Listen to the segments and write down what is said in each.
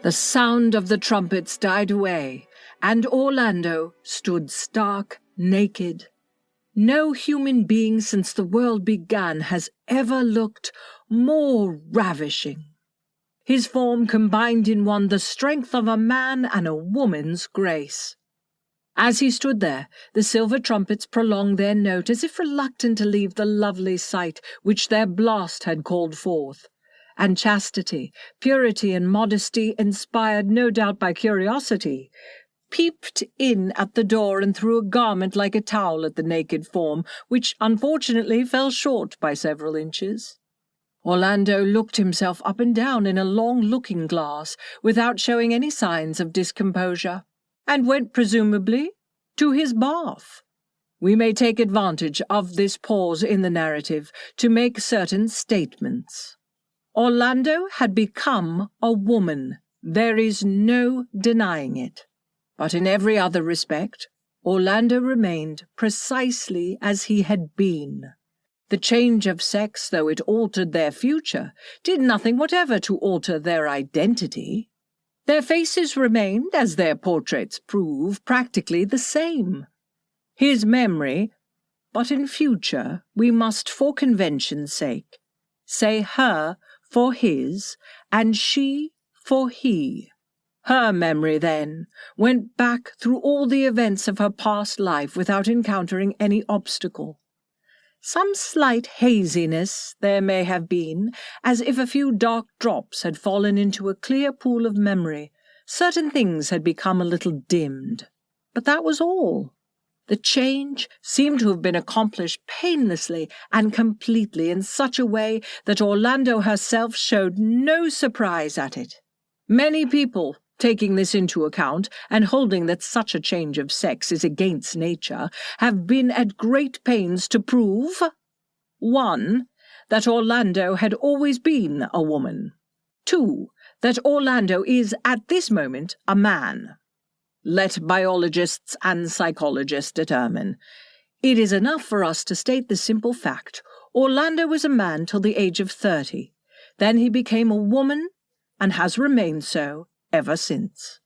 The sound of the trumpets died away, and Orlando stood stark, naked. No human being since the world began has ever looked more ravishing. His form combined in one the strength of a man and a woman's grace. As he stood there, the silver trumpets prolonged their note as if reluctant to leave the lovely sight which their blast had called forth. And chastity, purity, and modesty, inspired no doubt by curiosity, peeped in at the door and threw a garment like a towel at the naked form, which unfortunately fell short by several inches. Orlando looked himself up and down in a long looking-glass without showing any signs of discomposure, and went presumably to his bath. We may take advantage of this pause in the narrative to make certain statements. Orlando had become a woman. There is no denying it. But in every other respect, Orlando remained precisely as he had been. The change of sex, though it altered their future, did nothing whatever to alter their identity. Their faces remained, as their portraits prove, practically the same. His memory, but in future we must, for convention's sake, say her for his, and she for he. Her memory, then, went back through all the events of her past life without encountering any obstacle. Some slight haziness there may have been, as if a few dark drops had fallen into a clear pool of memory. Certain things had become a little dimmed. But that was all. The change seemed to have been accomplished painlessly and completely in such a way that Orlando herself showed no surprise at it. Many people, taking this into account and holding that such a change of sex is against nature, have been at great pains to prove 1. That Orlando had always been a woman. 2. That Orlando is at this moment a man. Let biologists and psychologists determine. It is enough for us to state the simple fact. Orlando was a man till the age of 30. Then he became a woman, and has remained so ever since.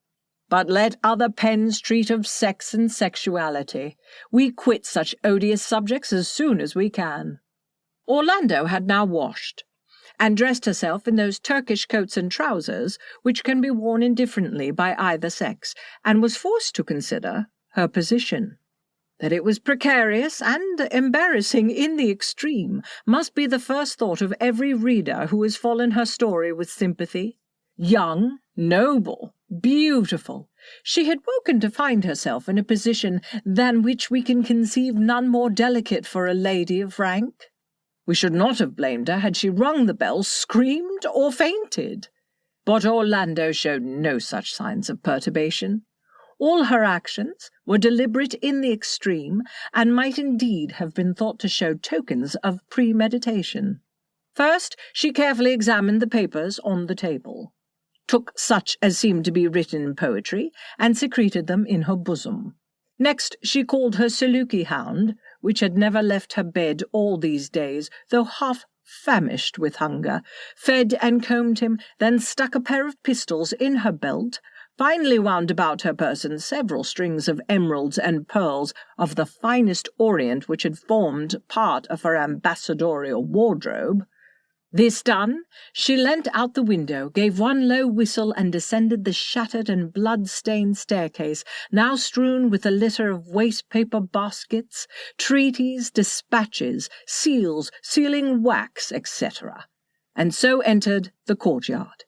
But let other pens treat of sex and sexuality. We quit such odious subjects as soon as we can. Orlando had now washed, and dressed herself in those Turkish coats and trousers which can be worn indifferently by either sex, and was forced to consider her position. That it was precarious and embarrassing in the extreme must be the first thought of every reader who has followed her story with sympathy. Young, noble, beautiful, she had woken to find herself in a position than which we can conceive none more delicate for a lady of rank. We should not have blamed her had she rung the bell, screamed, or fainted. But Orlando showed no such signs of perturbation. All her actions were deliberate in the extreme, and might indeed have been thought to show tokens of premeditation. First, she carefully examined the papers on the table, took such as seemed to be written in poetry, and secreted them in her bosom. Next, she called her Saluki hound, which had never left her bed all these days, though half famished with hunger, fed and combed him, then stuck a pair of pistols in her belt, finally wound about her person several strings of emeralds and pearls of the finest orient which had formed part of her ambassadorial wardrobe. This done, she leant out the window, gave one low whistle, and descended the shattered and blood-stained staircase, now strewn with a litter of waste-paper baskets, treaties, dispatches, seals, sealing wax, etc., and so entered the courtyard.